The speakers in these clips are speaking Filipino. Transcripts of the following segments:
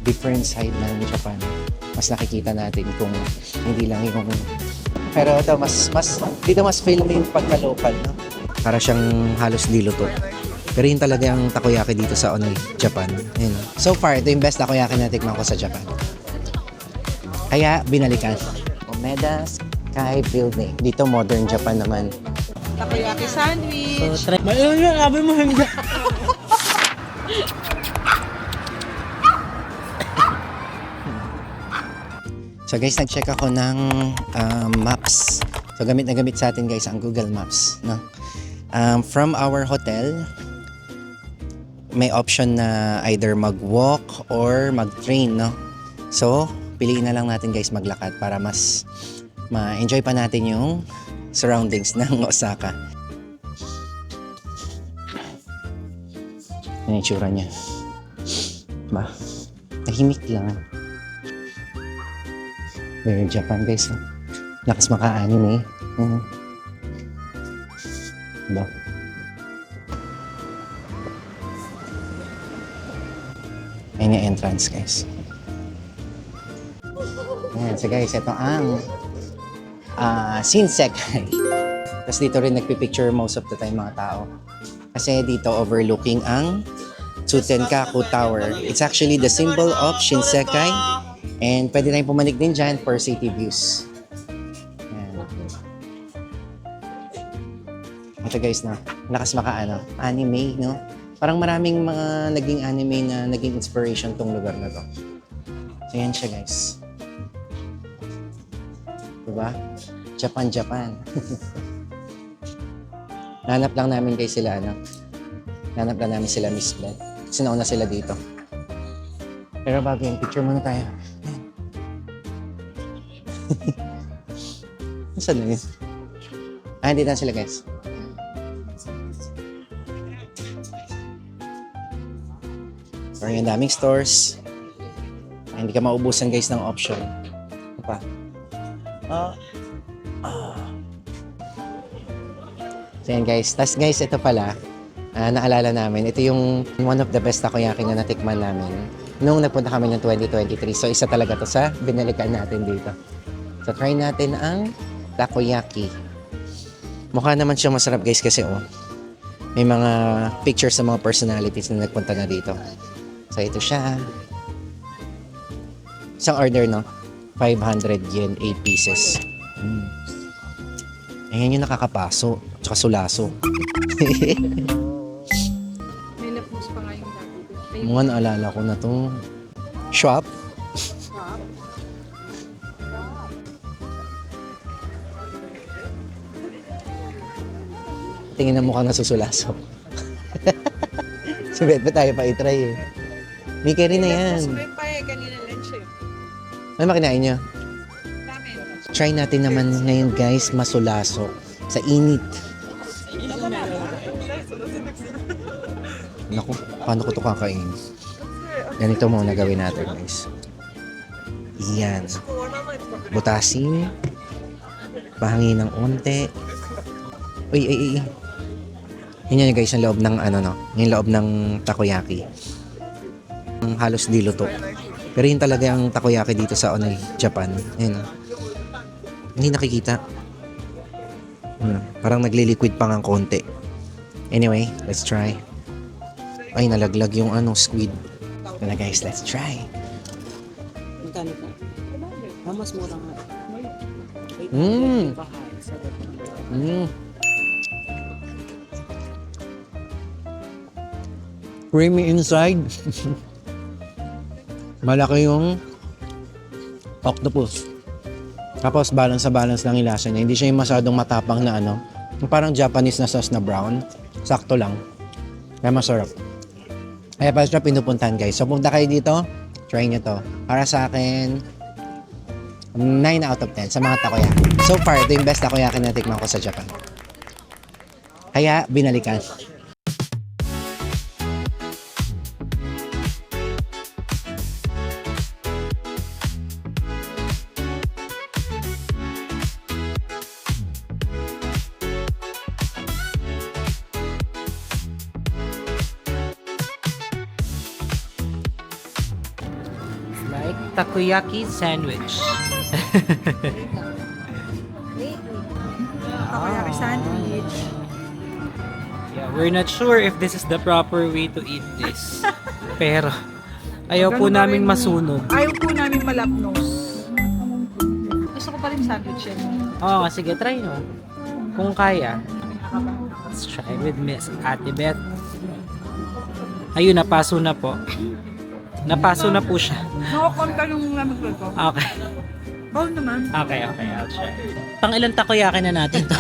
different side ng Japan. Mas nakikita natin kung hindi lang yung... Pero ito, dito mas feel mo yung pagka-local, no? Para siyang halos diluto. Pero yun talaga ang takoyaki dito sa Onoi, Japan. Yun. So far, ito yung best takoyaki na tikman ko sa Japan. Kaya, binalikan. Omeda Sky Building. Dito, modern Japan naman. Takoyaki sandwich. So, try. Mayroon yun, sabi mo hindi. So guys, nag-check ako ng maps. So gamit na gamit sa atin guys ang Google Maps, no? From our hotel, may option na either mag-walk or mag-train, no? So, piliin na lang natin guys maglakad para mas ma-enjoy pa natin yung surroundings ng Osaka. Yan yung itsura niya. Ba? Tahimik lang. Very Japan guys. Oh. Lakas maka-anime eh. Ba? Ayan yung entrance guys. Ayan. So guys, ito ang Shinsekai. Tapos dito rin nagpipicture most of the time mga tao. Kasi dito overlooking ang Tsutenkaku Tower. It's actually the symbol of Shinsekai. And pwede tayong pumanig din dyan for city views. Ayan. Ito guys, no? Lakas anime, no? Parang maraming mga naging anime na naging inspiration tong lugar na to. So yan siya guys. Diba? Japan. Nanap lang namin guys sila, ano? Nanap lang namin sila Miss Glenn. Kasi nauna sila dito. Pero bago yung picture muna tayo. Saan na yun? Hindi na sila guys. Parang yung daming stores. Hindi ka maubusan guys ng option. Ano pa? So yan guys. Tapos guys, ito pala. Naalala namin. Ito yung one of the best takoyaki na natikman namin nung nagpunta kami ng 2023. So isa talaga to sa binalikan natin dito. So try natin ang takoyaki. Mukha naman siya masarap guys kasi may mga pictures sa mga personalities na nagpunta na dito. So ito siya. Isang order, no? 500 yen, 8 pieces. Ayan yung nakakapaso. Tsaka sulaso. May lapos pa nga yung dati. Mga naalala ko na to. Shop. Tingin na mukha na susulaso. So, bet ba tayo pa itry eh. May carry na yan. May pa eh, kanina lunch eh. Ano makinain niyo? Ramen. Try natin naman ngayon guys, masulaso. Sa init. Naku, paano ko ito kakain? Ganito muna gawin natin guys. Yan. Butasin. Pahangin ng onte. Uy. Yun yan guys, yung loob ng yung loob ng takoyaki. Halos diluto. Pero yun talaga ang takoyaki dito sa Onoi, Japan. Yun. Hindi nakikita. Parang nagliliquid pa ng konti. Anyway, let's try. Ay, nalaglag yung squid. Ito na guys, let's try. Magkano pa? Mas mura nga. Creamy inside. Malaki yung octopus. Tapos balance lang yung lasa niya. Hindi siya yung masyadong matapang na yung parang Japanese na sauce na brown. Sakto lang. Kaya masarap. Kaya pa siya pinupuntahan guys. So punta kayo dito, try nyo to. Para sa akin, 9 out of 10 sa mga takoyaki. So far, ito yung best takoyaki na tikman ko sa Japan. Kaya binalikan. takoyaki sandwich. Takoyaki sandwich. Yeah, we're not sure if this is the proper way to eat this. Pero, ayaw po Ganun pa naming rin- masunog. Ayaw po namin malapnos. Gusto ko pa rin sandwich yan. Oo, sige, try nyo. Kung kaya. Let's try with Miss Ate Beth. Ayun, napaso na po. Napaso na po siya. Nakakonta yung lamig ko. Okay. Oo naman. Okay, I'll try. Pang ilang takoyaki na natin to?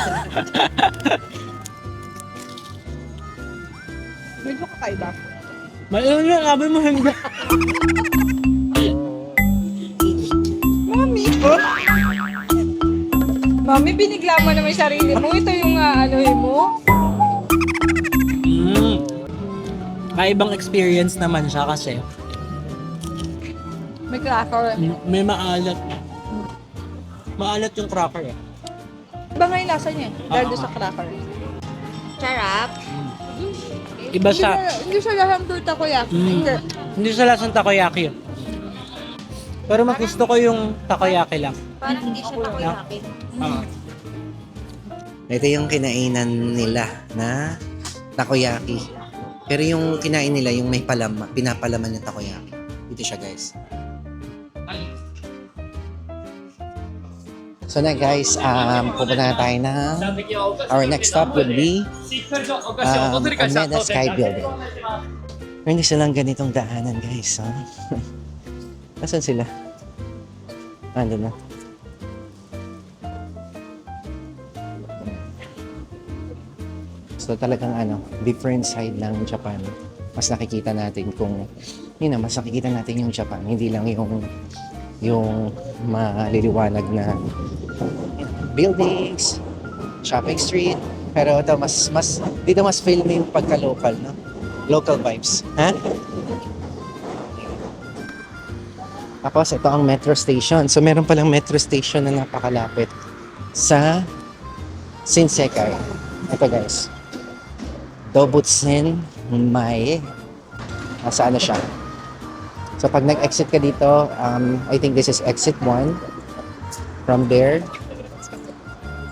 Medyo kakaiba. Malun yun, sabi mo hindi. Mami! Mami, binigla mo na may sarili mo. Ito yung mo. Kaibang experience naman siya kasi May cracker. may maalat. Maalat yung cracker eh. Iba nga yung lasa niya dahil doon sa cracker. Sarap. Iba siya. Hindi siya lasang takoyaki. Hindi. Hindi siya lasang takoyaki. Pero mas gusto ko yung takoyaki lang. Parang hindi siya takoyaki. Ah. Ito yung kinainan nila na takoyaki. Pero yung kinain nila, yung may palama, pinapalaman yung takoyaki. Ito siya, guys. So na guys, pupunta na tayo ng our next stop would be Omeda Sky Building. Pero hindi silang ganitong daanan guys. Ha? Nasaan sila? Andun na. So talagang different side ng Japan. Mas nakikita natin kung, mas nakikita natin yung Japan. Hindi lang yung maliliwanag na buildings, shopping street. Pero ito, dito mas feel mo yung pagka-local, no? Local vibes. Ha? Tapos ito ang metro station. So meron palang metro station na napakalapit sa Shinsekai. Ito guys. Dobutsen Mae. Nasa siya. So pag nag-exit ka dito, I think this is exit 1. From there,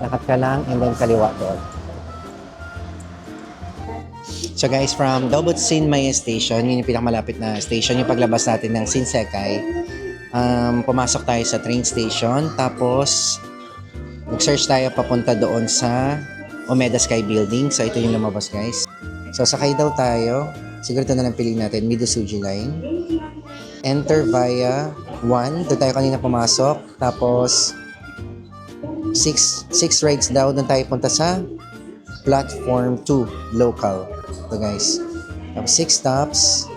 lakat ka lang and then kaliwa doon. So guys, from Dobutsin Mae Station, yun yung pinakamalapit na station, yung paglabas natin ng Shinsekai. Pumasok tayo sa train station, tapos nag-search tayo papunta doon sa Omeda Sky Building. So ito yung lumabas guys. So sakay daw tayo, siguro ito na lang piliin natin, Midosuji Line. Enter via 1, doon tayo kanina pumasok. Tapos 6 rides daw, doon tayo punta sa platform 2, local. Ito guys. Tapos 6 stops.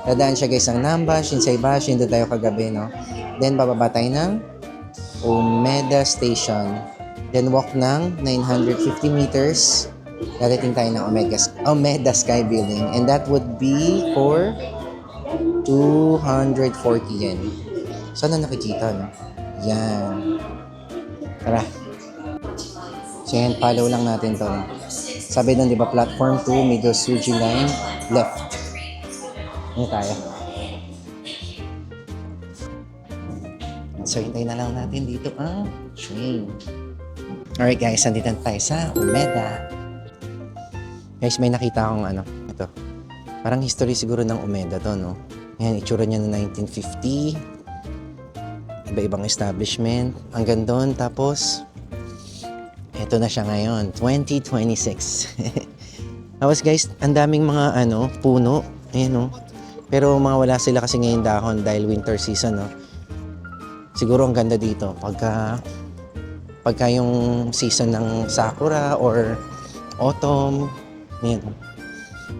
Dadaan siya guys ng Namba, Shinsaibashi, doon tayo kagabi, no? Then bababa tayo ng Omeda Station. Then walk ng 950 meters. Darating tayo ng Omeda Sky Building. And that would be for 240 yen. Sana nakikita, no? Yan. Tara. So yan, follow lang natin to. No? Sabi doon, di ba, platform 2, Midosuji Line, left. Ano tayo? So hintayin na lang natin dito ang train. Alright guys, nandito tayo sa Omeda. Guys, may nakita akong ito. Parang history siguro ng Omeda to, no? Ayan, itsura niya noong 1950. Iba-ibang establishment. Hanggang doon, tapos eto na siya ngayon, 2026. Tapos guys, ang daming mga puno. Ayan, no? Pero wala sila kasi ngayon dahon dahil winter season, no? Siguro ang ganda dito pagka yung season ng sakura or autumn, yan.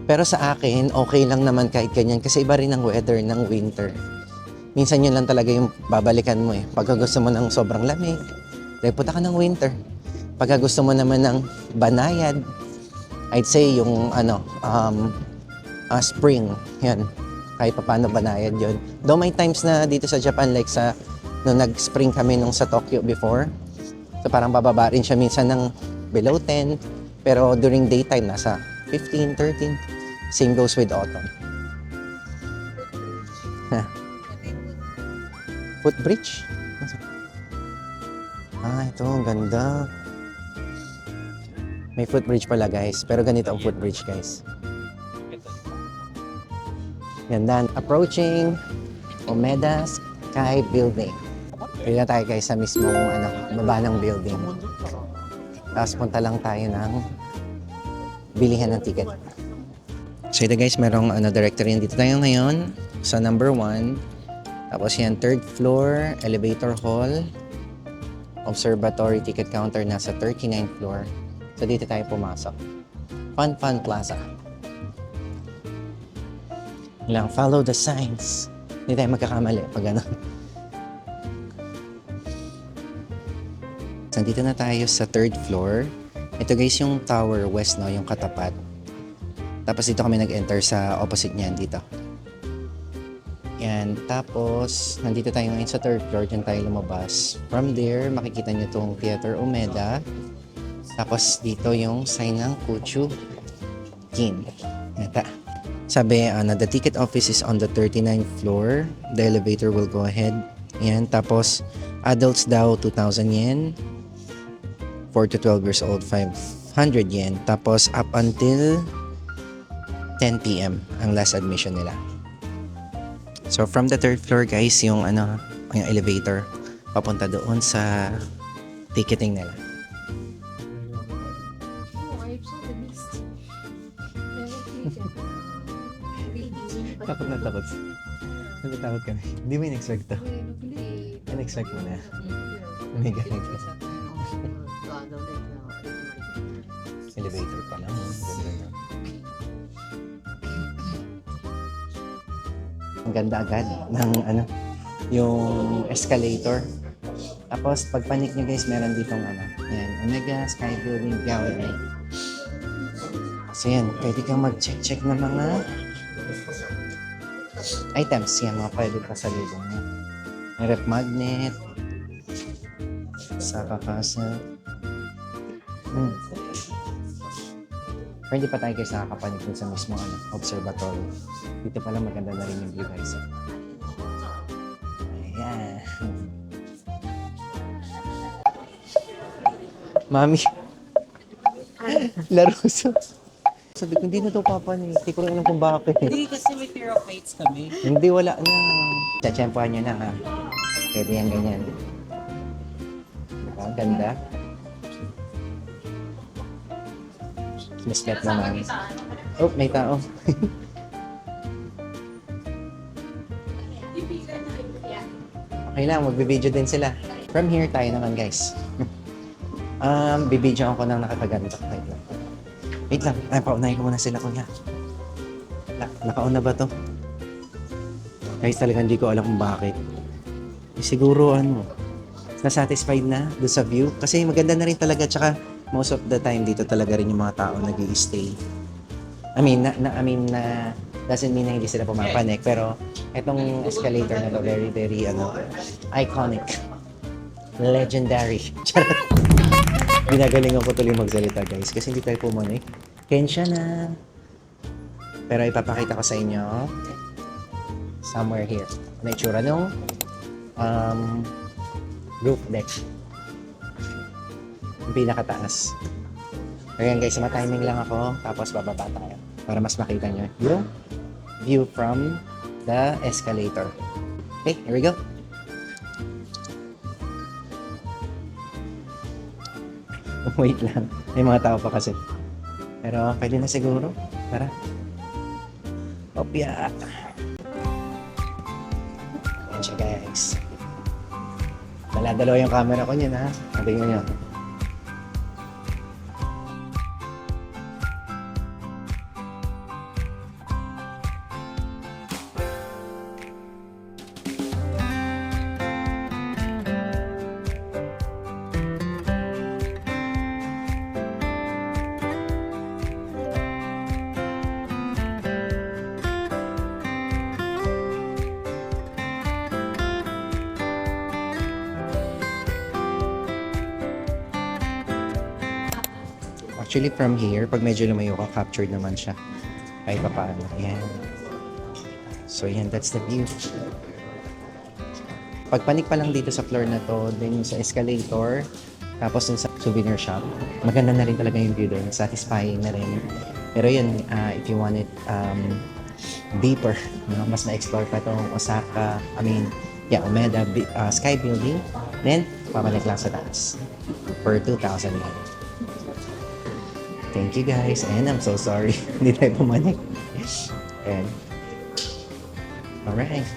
Pero sa akin, okay lang naman kahit ganyan kasi iba rin ang weather ng winter. Minsan yun lang talaga yung babalikan mo eh. Pagka gusto mo ng sobrang lamig, dahil punta ka ng winter. Pagka gusto mo naman ng banayad, I'd say yung spring, yan. Kahit pa paano banayad yun. Though may times na dito sa Japan, like nung nag-spring kami nung sa Tokyo before, so parang bababa rin siya minsan ng below 10, pero during daytime nasa 15, 13. Same goes with autumn. Footbridge? Ah, ito. Ang ganda. May footbridge pala, guys. Pero ganito ang footbridge, guys. Ganda. Approaching Omeda Sky Building. Pwede na tayo, guys, sa mismong baba ng building. Tapos punta lang tayo ng bilihan ng ticket. So ito, guys, merong directory. Dito tayo ngayon sa number 1. Tapos yan, 3rd floor, elevator hall, observatory ticket counter nasa 39th floor. So dito tayo pumasok. Fun Plaza. Lang, follow the signs. Hindi tayo magkakamali pag ano. Nandito na tayo sa 3rd floor. Ito, guys, yung Tower West, no, yung katapat. Tapos dito kami nag-enter sa opposite niyan dito. Yan. Tapos, nandito tayo ngayon sa 3rd floor. Diyan tayo lumabas. From there, makikita nyo itong Theater Omeda. Tapos, dito yung sign ng Kuchu Kin. Nata. Sabi, the ticket office is on the 39th floor. The elevator will go ahead. Yan. Tapos, adults daw, 2,000 yen. 4 to 12 years old, 500 yen. Tapos, up until 10 p.m. ang last admission nila. So from the 3rd floor, guys, yung yung elevator papunta doon sa ticketing nila. Takot na takot. Natatakot ka na. Hindi mo in-expect to. In-expect mo na. May ganito. Elevator pa lang. Ganda na. Ang ganda agad ng yung escalator. Tapos pag panik nyo, guys, meron ditong yan, Omega Sky Building Gallery. So yan, pwede kang mag-check ng mga items. Yan, mga pwede pa sa libong mo. May rep magnet, sa kakasa. Pero hindi pa tayo, guys, nakakapanik dun sa mismo observatory. Dito pala maganda na rin yung view, guys. Ayan. Mami. Laruso. Sabi ko, hindi na ito papanik. Hindi ko rin alam kung bakit. Hindi, kasi may fear of heights kami. Hindi, wala na. Tsatsyempohan nyo na, ha? Pwede yan ganyan. Diba? Ganda. Misket naman. Oh, may tao. Okay lang, magbibideo din sila. From here tayo naman, guys. Bibidyo ako ng nakakaganda. Wait lang. Ay, paunahin ko muna sila, kuya. Nakauna ba to? Guys, talagang hindi ko alam kung bakit. Siguro, nasatisfied na doon sa view. Kasi maganda na rin talaga. Tsaka, most of the time, dito talaga rin yung mga tao nag-i-stay. Doesn't mean na hindi sila pumapanik. Pero, itong escalator na to, very, very, iconic. Legendary. Charot. Ginagalingan ko tuloy magsalita, guys. Kasi hindi tayo pumanik. Kensya na. Pero ipapakita ko sa inyo somewhere here. Ano itsura nung roof deck. Yung pinakataas. Ayan, guys, ma-timing lang ako. Tapos bababa tayo. Para mas makita nyo yung view from the escalator. Okay, here we go. Wait lang. May mga tao pa kasi. Pero pwede na siguro. Tara. Opya. Ayan siya, guys. Dala-dalawa yung camera ko niyan, ha? Tingnan nyo. Actually, from here, pag medyo lumayo ka, captured naman siya. Kahit pa paano. Ayan. So, yan. That's the view. Pagpanik pa lang dito sa floor na to, then yung sa escalator, tapos dun sa souvenir shop, maganda na rin talaga yung view doon. Satisfying na rin. Pero yun, if you want it deeper, no? Mas na-explore pa tong Osaka, Umeda Sky Building, then pabalik lang sa taas for 2,000 yen. Thank you guys, and I'm so sorry hindi tayo pumanik. And alright.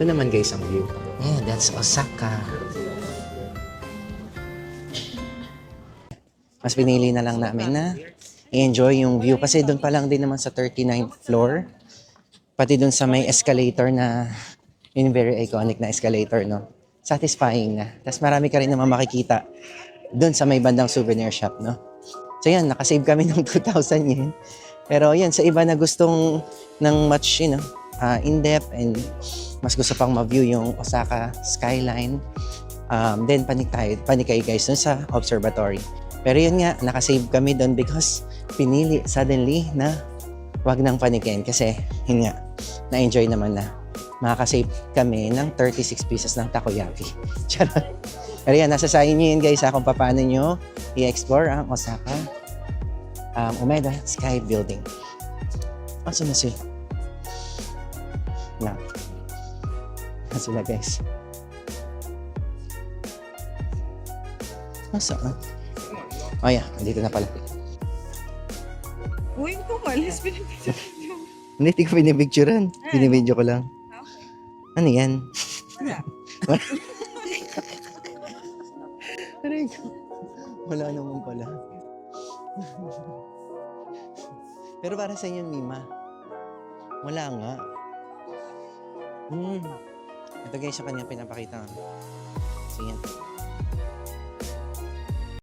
Ito naman guys ang view. Yeah, that's Osaka. Mas pinili na lang namin na i-enjoy yung view kasi doon pa lang din naman sa 39th floor. Pati doon sa may escalator na yung very iconic na escalator, no? Satisfying na. Tapos marami ka rin naman makikita doon sa may bandang souvenir shop, no? So yan, nakasave kami ng 2,000 yen. Pero yan, sa iba na gustong ng much, in-depth and mas gusto pang ma-view yung Osaka skyline, then panik kayo guys dun sa observatory. Pero yun nga, nakasave kami doon because pinili suddenly na wag nang panikin kasi yun nga, na-enjoy naman na. Makakasave kami ng 36 pieces ng takoyaki. Charot. Pero yan, nasa sa inyo yun guys kung paano nyo i-explore ang Osaka Umeda Sky Building. Asa na sila? Na. Sila guys. Nasaan? Oh yeah, dito na pala. Uy, ito malis. Hindi ko pinipicturean. Binibidyo ko lang. Ano yan? Aray ko. Wala naman pala. Pero para sa inyo, Mima. Wala nga. Ito guys, yung kanyang pinapakita. So yan.